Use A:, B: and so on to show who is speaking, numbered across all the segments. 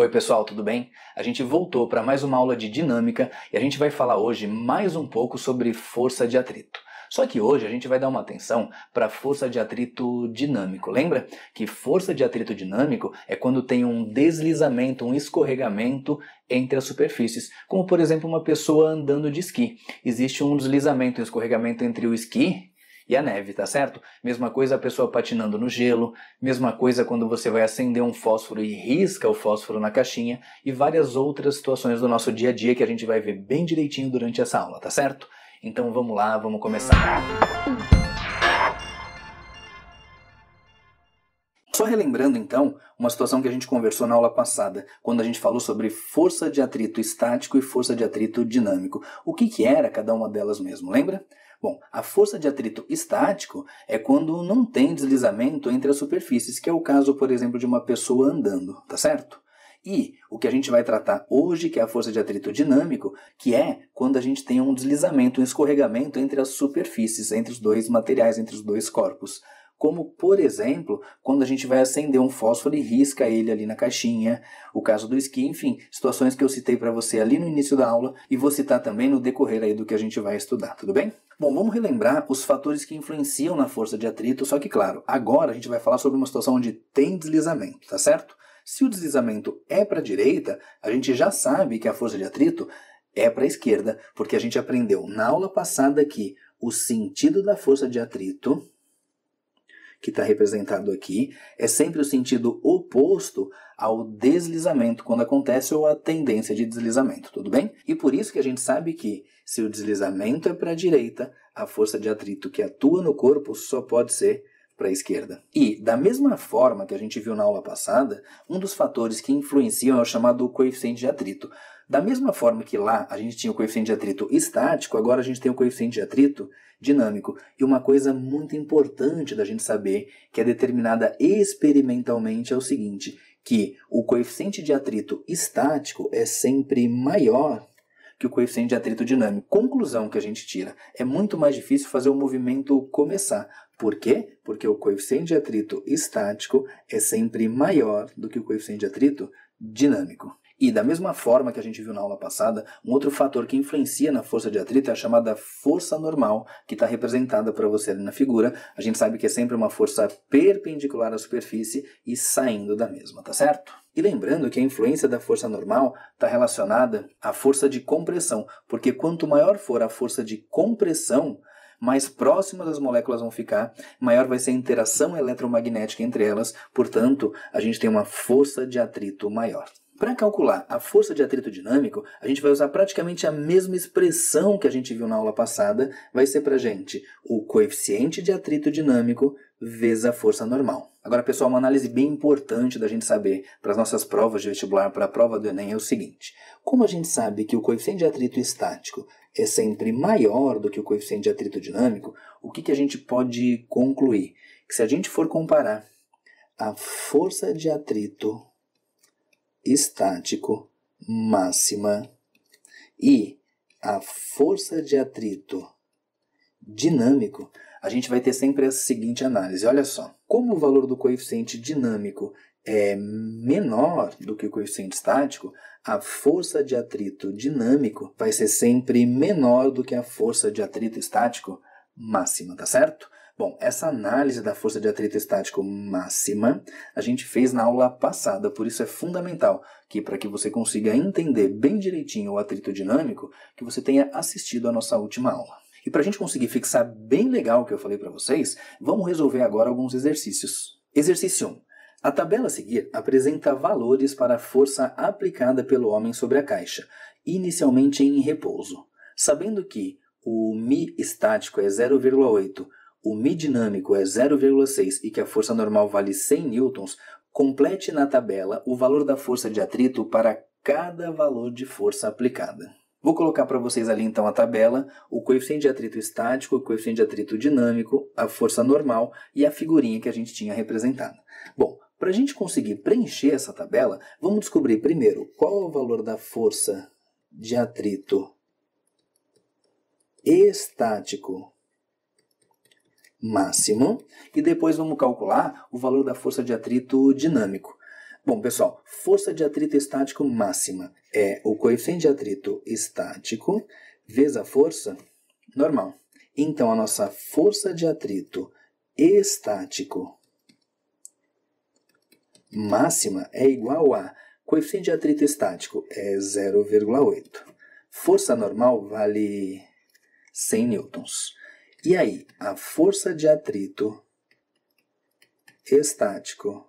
A: Oi pessoal, tudo bem? A gente voltou para mais uma aula de dinâmica e a gente vai falar hoje mais um pouco sobre força de atrito. Só que hoje a gente vai dar uma atenção para força de atrito dinâmico. Lembra que força de atrito dinâmico é quando tem um deslizamento, um escorregamento entre as superfícies, como por exemplo uma pessoa andando de esqui. Existe um deslizamento, um escorregamento entre o esqui e a neve, tá certo? Mesma coisa a pessoa patinando no gelo, mesma coisa quando você vai acender um fósforo e risca o fósforo na caixinha e várias outras situações do nosso dia a dia que a gente vai ver bem direitinho durante essa aula, tá certo? Então vamos lá, vamos começar. Só relembrando então uma situação que a gente conversou na aula passada, quando a gente falou sobre força de atrito estático e força de atrito dinâmico. O que era cada uma delas mesmo, lembra? Bom, a força de atrito estático é quando não tem deslizamento entre as superfícies, que é o caso, por exemplo, de uma pessoa andando, tá certo? E o que a gente vai tratar hoje, que é a força de atrito dinâmico, que é quando a gente tem um deslizamento, um escorregamento entre as superfícies, entre os dois materiais, entre os dois corpos. Como, por exemplo, quando a gente vai acender um fósforo e risca ele ali na caixinha, o caso do esqui, enfim, situações que eu citei para você ali no início da aula e vou citar também no decorrer aí do que a gente vai estudar, tudo bem? Bom, vamos relembrar os fatores que influenciam na força de atrito, só que, claro, agora a gente vai falar sobre uma situação onde tem deslizamento, tá certo? Se o deslizamento é para a direita, a gente já sabe que a força de atrito é para a esquerda, porque a gente aprendeu na aula passada que o sentido da força de atrito, que está representado aqui, é sempre o sentido oposto ao deslizamento quando acontece ou a tendência de deslizamento, tudo bem? E por isso que a gente sabe que se o deslizamento é para a direita, a força de atrito que atua no corpo só pode ser para a esquerda. E, da mesma forma que a gente viu na aula passada, um dos fatores que influenciam é o chamado coeficiente de atrito. Da mesma forma que lá a gente tinha o coeficiente de atrito estático, agora a gente tem o coeficiente de atrito dinâmico. E uma coisa muito importante da gente saber, que é determinada experimentalmente, é o seguinte, que o coeficiente de atrito estático é sempre maior que o coeficiente de atrito dinâmico. Conclusão que a gente tira, é muito mais difícil fazer o movimento começar. Por quê? Porque o coeficiente de atrito estático é sempre maior do que o coeficiente de atrito dinâmico. E da mesma forma que a gente viu na aula passada, um outro fator que influencia na força de atrito é a chamada força normal, que está representada para você ali na figura. A gente sabe que é sempre uma força perpendicular à superfície e saindo da mesma, tá certo? E lembrando que a influência da força normal está relacionada à força de compressão, porque quanto maior for a força de compressão, mais próximas as moléculas vão ficar, maior vai ser a interação eletromagnética entre elas, portanto, a gente tem uma força de atrito maior. Para calcular a força de atrito dinâmico, a gente vai usar praticamente a mesma expressão que a gente viu na aula passada, vai ser para a gente o coeficiente de atrito dinâmico vezes a força normal. Agora, pessoal, uma análise bem importante da gente saber para as nossas provas de vestibular, para a prova do Enem, é o seguinte. Como a gente sabe que o coeficiente de atrito estático é sempre maior do que o coeficiente de atrito dinâmico, o que a gente pode concluir? Que se a gente for comparar a força de atrito estático máxima e a força de atrito dinâmico, a gente vai ter sempre a seguinte análise. Olha só, como o valor do coeficiente dinâmico é menor do que o coeficiente estático, a força de atrito dinâmico vai ser sempre menor do que a força de atrito estático máxima, tá certo? Bom, essa análise da força de atrito estático máxima a gente fez na aula passada, por isso é fundamental que para que você consiga entender bem direitinho o atrito dinâmico, que você tenha assistido a nossa última aula. E para a gente conseguir fixar bem legal o que eu falei para vocês, vamos resolver agora alguns exercícios. Exercício 1. A tabela a seguir apresenta valores para a força aplicada pelo homem sobre a caixa, inicialmente em repouso. Sabendo que o μ estático é 0,8, o μ dinâmico é 0,6 e que a força normal vale 100 newtons, complete na tabela o valor da força de atrito para cada valor de força aplicada. Vou colocar para vocês ali então a tabela, o coeficiente de atrito estático, o coeficiente de atrito dinâmico, a força normal e a figurinha que a gente tinha representada. Bom, para a gente conseguir preencher essa tabela, vamos descobrir primeiro qual é o valor da força de atrito estático máximo e depois vamos calcular o valor da força de atrito dinâmico. Bom, pessoal, força de atrito estático máxima é o coeficiente de atrito estático vezes a força normal. Então, a nossa força de atrito estático máxima é igual a coeficiente de atrito estático é 0,8. Força normal vale 100 newtons. E aí, a força de atrito estático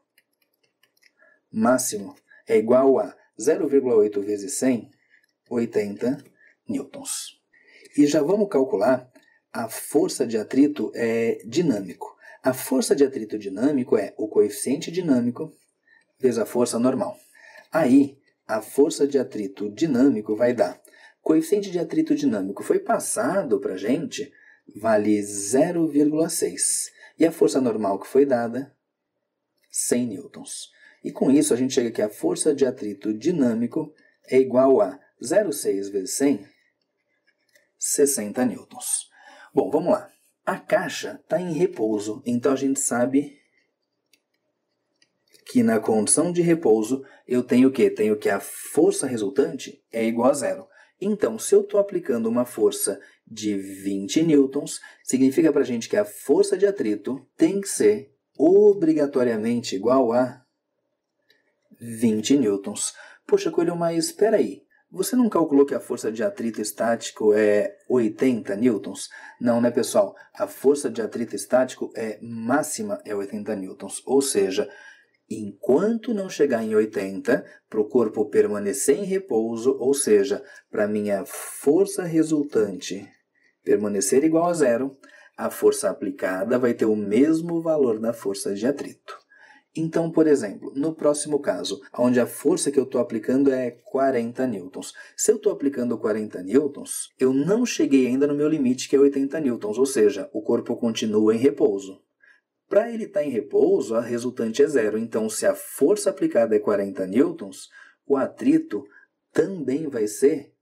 A: máximo é igual a 0,8 vezes 100, 80 newtons. E já vamos calcular a força de atrito dinâmico. A força de atrito dinâmico é o coeficiente dinâmico vezes a força normal. Aí, a força de atrito dinâmico vai dar. Coeficiente de atrito dinâmico foi passado para a gente, vale 0,6. E a força normal que foi dada, 100 newtons. E com isso a gente chega que a força de atrito dinâmico é igual a 0,6 vezes 100, 60 newtons. Bom, vamos lá. A caixa está em repouso, então a gente sabe que na condição de repouso eu tenho o quê? Tenho que a força resultante é igual a zero. Então, se eu estou aplicando uma força de 20 newtons, significa para a gente que a força de atrito tem que ser obrigatoriamente igual a 20 newtons. Poxa, Coelho, mas espera aí. Você não calculou que a força de atrito estático é 80 newtons? Não, né, pessoal? A força de atrito estático máxima é 80 newtons. Ou seja, enquanto não chegar em 80, para o corpo permanecer em repouso, ou seja, para a minha força resultante permanecer igual a zero, a força aplicada vai ter o mesmo valor da força de atrito. Então, por exemplo, no próximo caso, onde a força que eu estou aplicando é 40 newtons. Se eu estou aplicando 40 newtons, eu não cheguei ainda no meu limite, que é 80 newtons, ou seja, o corpo continua em repouso. Para ele estar em repouso, a resultante é zero. Então, se a força aplicada é 40 newtons, o atrito também vai ser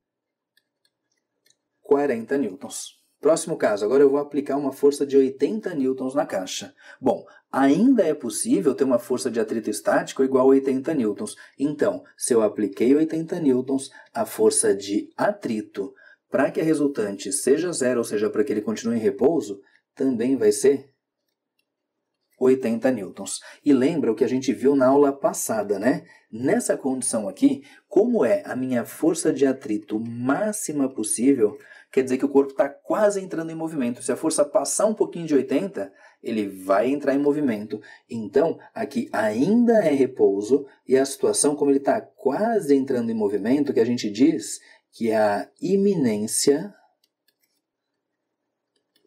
A: 40 newtons. Próximo caso, agora eu vou aplicar uma força de 80 newtons na caixa. Bom, ainda é possível ter uma força de atrito estático igual a 80 newtons. Então, se eu apliquei 80 newtons, a força de atrito para que a resultante seja zero, ou seja, para que ele continue em repouso, também vai ser 80 newtons. E lembra o que a gente viu na aula passada, né? Nessa condição aqui, como é a minha força de atrito máxima possível, quer dizer que o corpo está quase entrando em movimento. Se a força passar um pouquinho de 80, ele vai entrar em movimento. Então, aqui ainda é repouso, e a situação, como ele está quase entrando em movimento, que a gente diz que é a iminência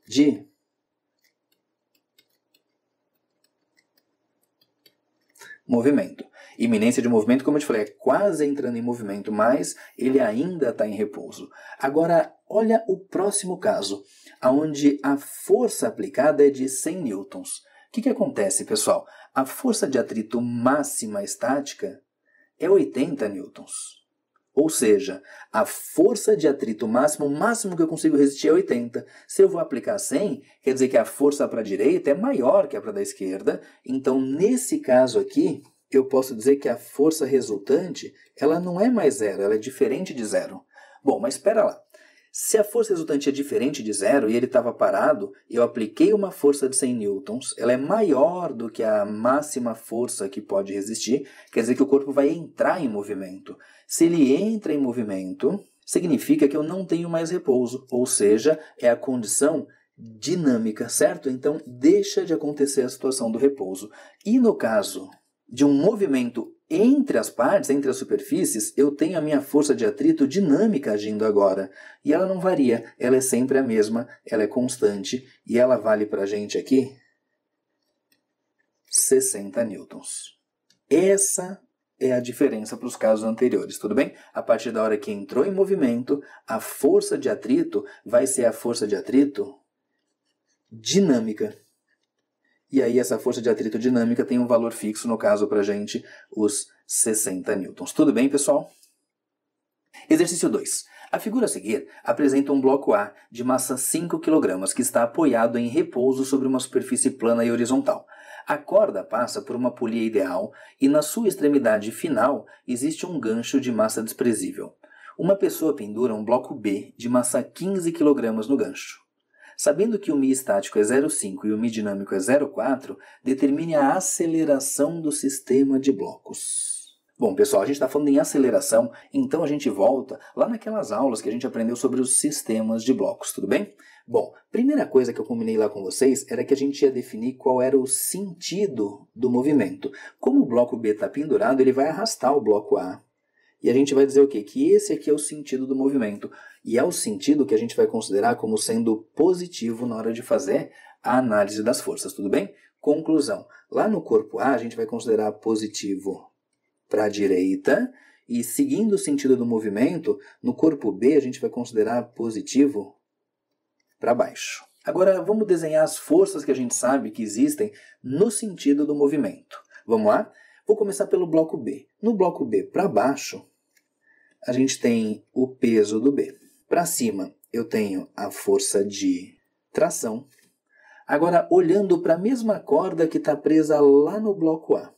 A: de movimento. Iminência de movimento, como eu te falei, é quase entrando em movimento, mas ele ainda está em repouso. Agora, olha o próximo caso, onde a força aplicada é de 100 newtons. O que acontece, pessoal? A força de atrito máxima estática é 80 newtons. Ou seja, a força de atrito máximo, o máximo que eu consigo resistir é 80. Se eu vou aplicar 100, quer dizer que a força para a direita é maior que a para a esquerda. Então, nesse caso aqui, eu posso dizer que a força resultante ela não é mais zero, ela é diferente de zero. Bom, mas espera lá. Se a força resultante é diferente de zero e ele estava parado, eu apliquei uma força de 100 newtons, ela é maior do que a máxima força que pode resistir, quer dizer que o corpo vai entrar em movimento. Se ele entra em movimento, significa que eu não tenho mais repouso, ou seja, é a condição dinâmica, certo? Então, deixa de acontecer a situação do repouso. E no caso de um movimento entre as partes, entre as superfícies, eu tenho a minha força de atrito dinâmica agindo agora. E ela não varia, ela é sempre a mesma, ela é constante, e ela vale para a gente aqui 60 newtons. Essa é a diferença para os casos anteriores, tudo bem? A partir da hora que entrou em movimento, a força de atrito vai ser a força de atrito dinâmica. E aí essa força de atrito dinâmica tem um valor fixo, no caso para a gente, os 60 newtons. Tudo bem, pessoal? Exercício 2. A figura a seguir apresenta um bloco A de massa 5 kg que está apoiado em repouso sobre uma superfície plana e horizontal. A corda passa por uma polia ideal e na sua extremidade final existe um gancho de massa desprezível. Uma pessoa pendura um bloco B de massa 15 kg no gancho. Sabendo que o μ estático é 0,5 e o μ dinâmico é 0,4, determine a aceleração do sistema de blocos. Bom, pessoal, a gente está falando em aceleração, então a gente volta lá naquelas aulas que a gente aprendeu sobre os sistemas de blocos, tudo bem? Bom, primeira coisa que eu combinei lá com vocês era que a gente ia definir qual era o sentido do movimento. Como o bloco B está pendurado, ele vai arrastar o bloco A. E a gente vai dizer o quê? Que esse aqui é o sentido do movimento. E é o sentido que a gente vai considerar como sendo positivo na hora de fazer a análise das forças, tudo bem? Conclusão. Lá no corpo A, a gente vai considerar positivo para a direita. E seguindo o sentido do movimento, no corpo B, a gente vai considerar positivo para baixo. Agora, vamos desenhar as forças que a gente sabe que existem no sentido do movimento. Vamos lá? Vou começar pelo bloco B. No bloco B, para baixo, a gente tem o peso do B. Para cima, eu tenho a força de tração. Agora, olhando para a mesma corda que está presa lá no bloco A.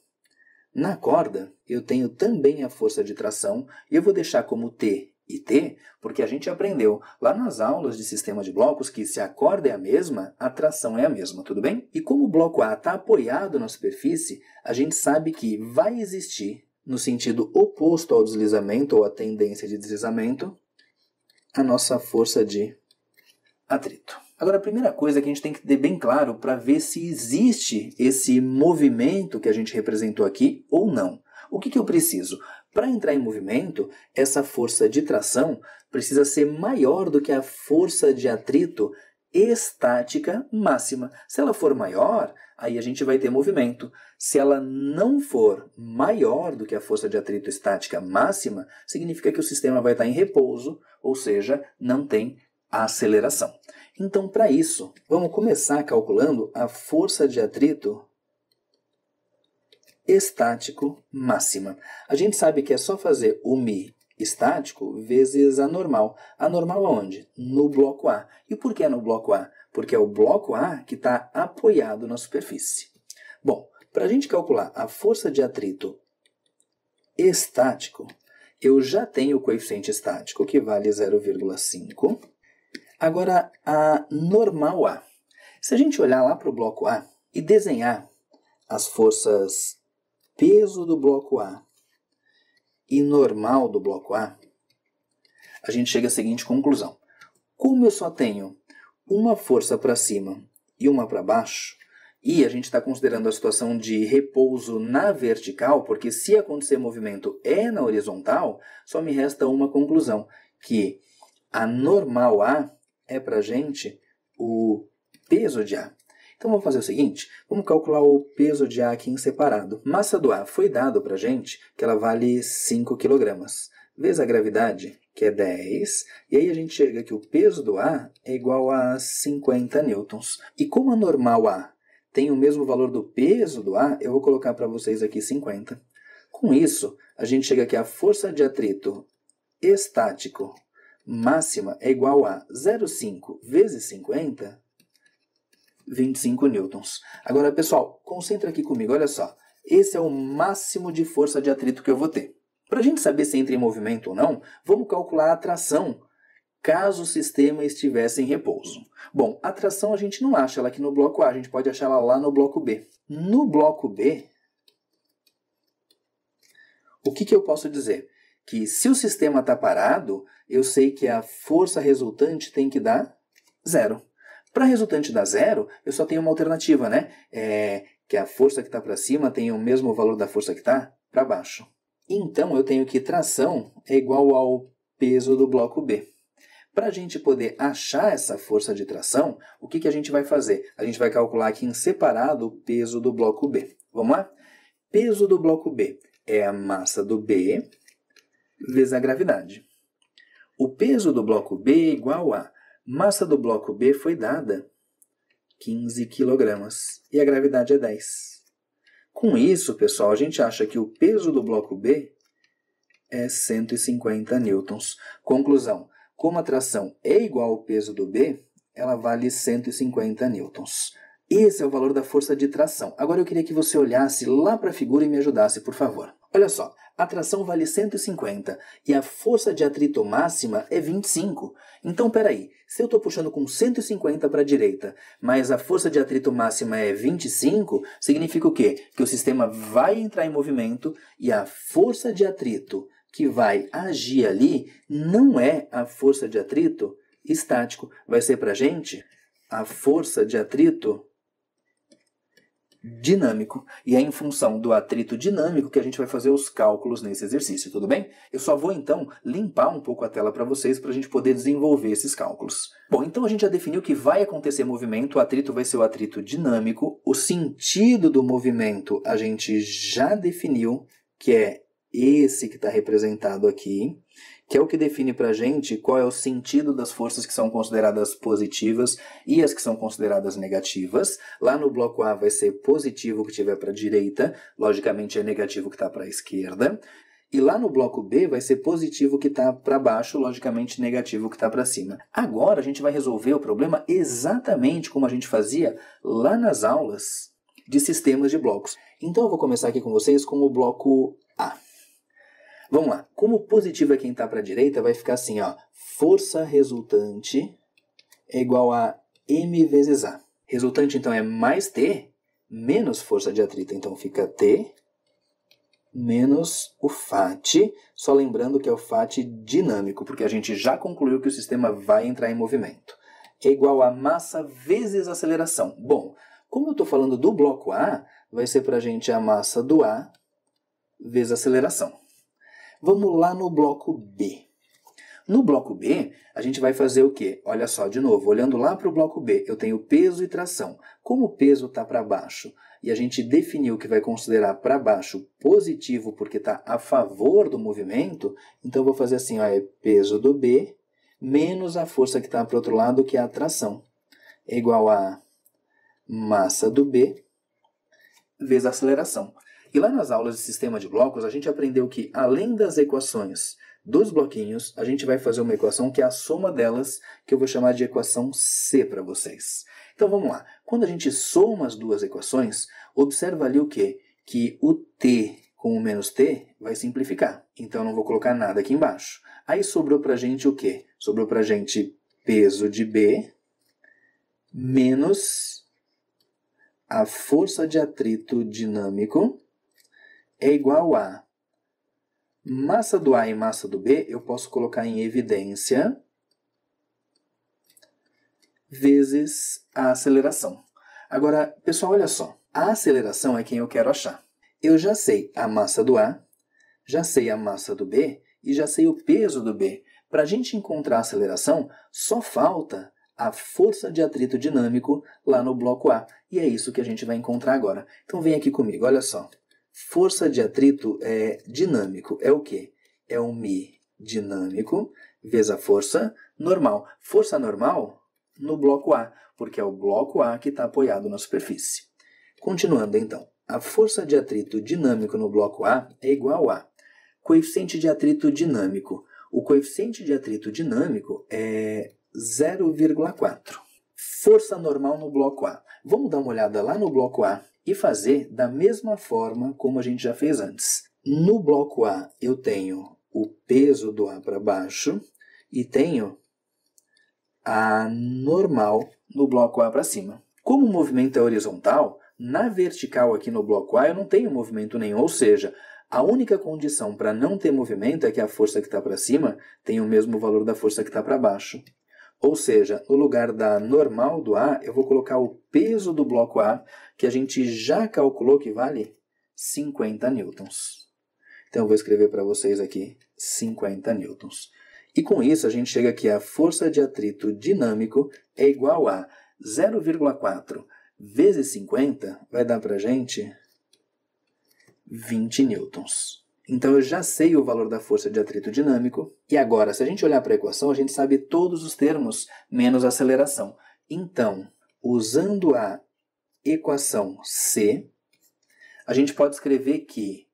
A: Na corda, eu tenho também a força de tração, e eu vou deixar como T e T, porque a gente aprendeu lá nas aulas de sistema de blocos que se a corda é a mesma, a tração é a mesma, tudo bem? E como o bloco A está apoiado na superfície, a gente sabe que vai existir, no sentido oposto ao deslizamento ou à tendência de deslizamento, a nossa força de atrito. Agora, a primeira coisa que a gente tem que ter bem claro para ver se existe esse movimento que a gente representou aqui ou não. O que eu preciso? Para entrar em movimento, essa força de tração precisa ser maior do que a força de atrito estática máxima. Se ela for maior, aí a gente vai ter movimento. Se ela não for maior do que a força de atrito estática máxima, significa que o sistema vai estar em repouso, ou seja, não tem aceleração. Então, para isso, vamos começar calculando a força de atrito estático máxima. A gente sabe que é só fazer o μ estático vezes a normal. A normal aonde? No bloco A. E por que no bloco A? Porque é o bloco A que está apoiado na superfície. Bom, para a gente calcular a força de atrito estático, eu já tenho o coeficiente estático, que vale 0,5. Agora, a normal A. Se a gente olhar lá para o bloco A e desenhar as forças peso do bloco A e normal do bloco A, a gente chega à seguinte conclusão. Como eu só tenho uma força para cima e uma para baixo, e a gente está considerando a situação de repouso na vertical, porque se acontecer movimento é na horizontal, só me resta uma conclusão, que a normal A é para a gente o peso de A. Então vamos fazer o seguinte, vamos calcular o peso de A aqui em separado. Massa do A foi dado para a gente que ela vale 5 kg, vezes a gravidade, que é 10, e aí a gente chega que o peso do A é igual a 50 newtons. E como a normal A tem o mesmo valor do peso do A, eu vou colocar para vocês aqui 50. Com isso, a gente chega que a força de atrito estático máxima é igual a 0,5 vezes 50, 25 newtons. Agora, pessoal, concentra aqui comigo, olha só. Esse é o máximo de força de atrito que eu vou ter. Para a gente saber se entra em movimento ou não, vamos calcular a tração, caso o sistema estivesse em repouso. Bom, a tração a gente não acha ela aqui no bloco A, a gente pode achar ela lá no bloco B. No bloco B, o que eu posso dizer? Que se o sistema está parado, eu sei que a força resultante tem que dar 0. Para a resultante dar 0, eu só tenho uma alternativa, né? Que a força que está para cima tem o mesmo valor da força que está para baixo. Então, eu tenho que tração é igual ao peso do bloco B. Para a gente poder achar essa força de tração, o que a gente vai fazer? A gente vai calcular aqui em separado o peso do bloco B. Vamos lá? Peso do bloco B é a massa do B vezes a gravidade. O peso do bloco B é igual a massa do bloco B foi dada 15 kg e a gravidade é 10. Com isso, pessoal, a gente acha que o peso do bloco B é 150 newtons. Conclusão, como a tração é igual ao peso do B, ela vale 150 newtons. Esse é o valor da força de tração. Agora eu queria que você olhasse lá para a figura e me ajudasse, por favor. Olha só, a tração vale 150 e a força de atrito máxima é 25. Então, peraí, se eu estou puxando com 150 para a direita, mas a força de atrito máxima é 25, significa o quê? Que o sistema vai entrar em movimento e a força de atrito que vai agir ali não é a força de atrito estático. Vai ser para a gente a força de atrito dinâmico, e é em função do atrito dinâmico que a gente vai fazer os cálculos nesse exercício, tudo bem? Eu só vou então limpar um pouco a tela para vocês para a gente poder desenvolver esses cálculos. Bom, então a gente já definiu que vai acontecer movimento, o atrito vai ser o atrito dinâmico, o sentido do movimento a gente já definiu, que é esse que está representado aqui, que é o que define para a gente qual é o sentido das forças que são consideradas positivas e as que são consideradas negativas. Lá no bloco A vai ser positivo o que estiver para a direita, logicamente é negativo o que está para a esquerda. E lá no bloco B vai ser positivo o que está para baixo, logicamente negativo o que está para cima. Agora a gente vai resolver o problema exatamente como a gente fazia lá nas aulas de sistemas de blocos. Então eu vou começar aqui com vocês com o bloco A. Vamos lá, como positivo é quem está para a direita, vai ficar assim, ó, força resultante é igual a M vezes A. Resultante, então, é mais T menos força de atrito. Então, fica T menos o FAT, só lembrando que é o FAT dinâmico, porque a gente já concluiu que o sistema vai entrar em movimento. É igual a massa vezes aceleração. Bom, como eu estou falando do bloco A, vai ser para a gente a massa do A vezes a aceleração. Vamos lá no bloco B. No bloco B, a gente vai fazer o quê? Olha só, de novo, olhando lá para o bloco B, eu tenho peso e tração. Como o peso está para baixo e a gente definiu que vai considerar para baixo positivo porque está a favor do movimento, então eu vou fazer assim, ó, é peso do B menos a força que está para o outro lado, que é a tração. É igual a massa do B vezes a aceleração. E lá nas aulas de sistema de blocos, a gente aprendeu que, além das equações dos bloquinhos, a gente vai fazer uma equação que é a soma delas, que eu vou chamar de equação C para vocês. Então vamos lá. Quando a gente soma as duas equações, observa ali o quê? Que o T com o menos T vai simplificar. Então eu não vou colocar nada aqui embaixo. Aí sobrou para a gente o quê? Sobrou para a gente peso de B menos a força de atrito dinâmico é igual a massa do A e massa do B, eu posso colocar em evidência, vezes a aceleração. Agora, pessoal, olha só. A aceleração é quem eu quero achar. Eu já sei a massa do A, já sei a massa do B e já sei o peso do B. Para a gente encontrar a aceleração, só falta a força de atrito dinâmico lá no bloco A. E é isso que a gente vai encontrar agora. Então vem aqui comigo, olha só. Força de atrito é dinâmico. É o quê? É um μ dinâmico vezes a força normal. Força normal no bloco A, porque é o bloco A que está apoiado na superfície. Continuando, então. A força de atrito dinâmico no bloco A é igual a coeficiente de atrito dinâmico. O coeficiente de atrito dinâmico é 0,4. Força normal no bloco A. Vamos dar uma olhada lá no bloco A e fazer da mesma forma como a gente já fez antes. No bloco A, eu tenho o peso do A para baixo e tenho a normal no bloco A para cima. Como o movimento é horizontal, na vertical aqui no bloco A eu não tenho movimento nenhum, ou seja, a única condição para não ter movimento é que a força que está para cima tenha o mesmo valor da força que está para baixo. Ou seja, no lugar da normal do A, eu vou colocar o peso do bloco A, que a gente já calculou que vale 50 newtons. Então eu vou escrever para vocês aqui 50 newtons. E com isso a gente chega aqui a força de atrito dinâmico é igual a 0,4 vezes 50 vai dar para a gente 20 newtons. Então eu já sei o valor da força de atrito dinâmico. E agora, se a gente olhar para a equação, a gente sabe todos os termos menos a aceleração. Então, usando a equação C, a gente pode escrever que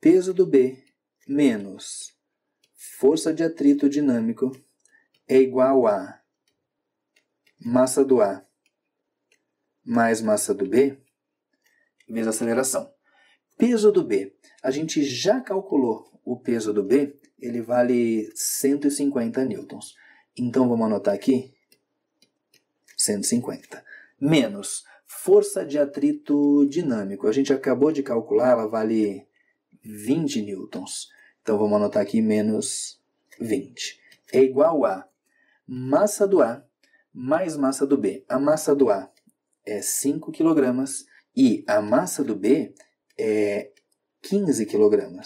A: peso do B menos força de atrito dinâmico é igual a massa do A mais massa do B vezes aceleração. Peso do B. A gente já calculou o peso do B, ele vale 150 newtons. Então vamos anotar aqui 150. Menos força de atrito dinâmico. A gente acabou de calcular, ela vale 20 newtons. Então vamos anotar aqui menos 20. É igual a massa do A mais massa do B. A massa do A é 5 kg e a massa do B é 15 kg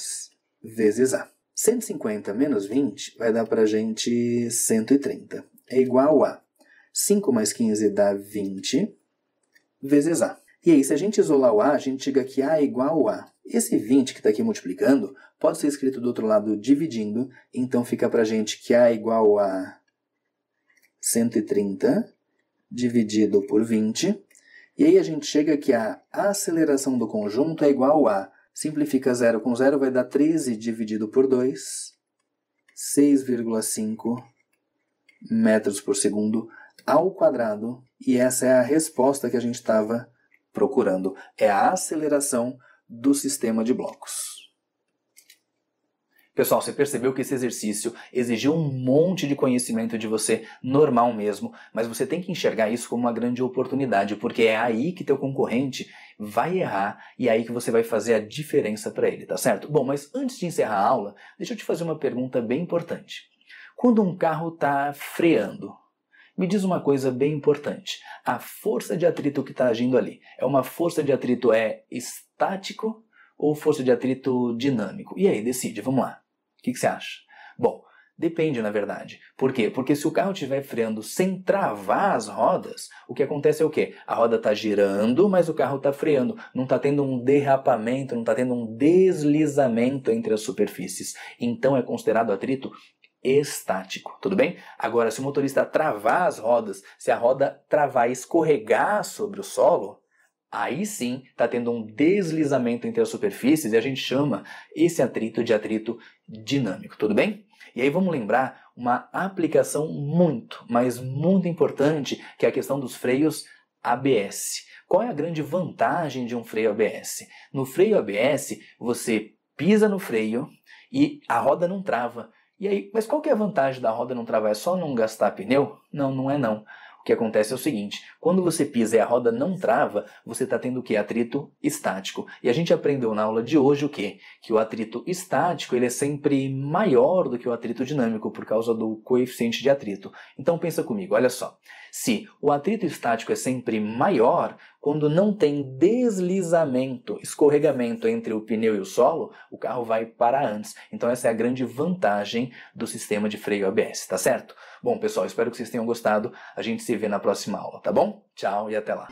A: vezes A. 150 menos 20 vai dar para a gente 130. É igual a 5 mais 15 dá 20 vezes A. E aí, se a gente isolar o A, a gente chega que A é igual a... Esse 20 que está aqui multiplicando pode ser escrito do outro lado dividindo. Então fica para a gente que A é igual a 130 dividido por 20. E aí a gente chega que a aceleração do conjunto é igual a... Simplifica 0 com 0, vai dar 13 dividido por 2, 6,5 metros por segundo ao quadrado. E essa é a resposta que a gente estava procurando. É a aceleração do sistema de blocos. Pessoal, você percebeu que esse exercício exigiu um monte de conhecimento de você, normal mesmo, mas você tem que enxergar isso como uma grande oportunidade, porque é aí que teu concorrente vai errar e é aí que você vai fazer a diferença para ele, tá certo? Bom, mas antes de encerrar a aula, deixa eu te fazer uma pergunta bem importante. Quando um carro está freando, me diz uma coisa bem importante. A força de atrito que está agindo ali é uma força de atrito estático ou força de atrito dinâmico? E aí, decide, vamos lá. O que você acha? Bom, depende na verdade. Por quê? Porque se o carro estiver freando sem travar as rodas, o que acontece é o quê? A roda está girando, mas o carro está freando. Não está tendo um derrapamento, não está tendo um deslizamento entre as superfícies. Então é considerado atrito estático, tudo bem? Agora, se o motorista travar as rodas, se a roda travar e escorregar sobre o solo, aí sim está tendo um deslizamento entre as superfícies e a gente chama esse atrito de atrito dinâmico, tudo bem? E aí vamos lembrar uma aplicação muito, mas muito importante, que é a questão dos freios ABS. Qual é a grande vantagem de um freio ABS? No freio ABS, você pisa no freio e a roda não trava. E aí, mas qual que é a vantagem da roda não travar? É só não gastar pneu? Não, não é não. O que acontece é o seguinte, quando você pisa e a roda não trava, você está tendo o quê? Atrito estático. E a gente aprendeu na aula de hoje o quê? Que o atrito estático ele é sempre maior do que o atrito dinâmico por causa do coeficiente de atrito. Então pensa comigo, olha só. Se o atrito estático é sempre maior, quando não tem deslizamento, escorregamento entre o pneu e o solo, o carro vai parar antes. Então essa é a grande vantagem do sistema de freio ABS, tá certo? Bom, pessoal, espero que vocês tenham gostado. A gente se vê na próxima aula, tá bom? Tchau e até lá.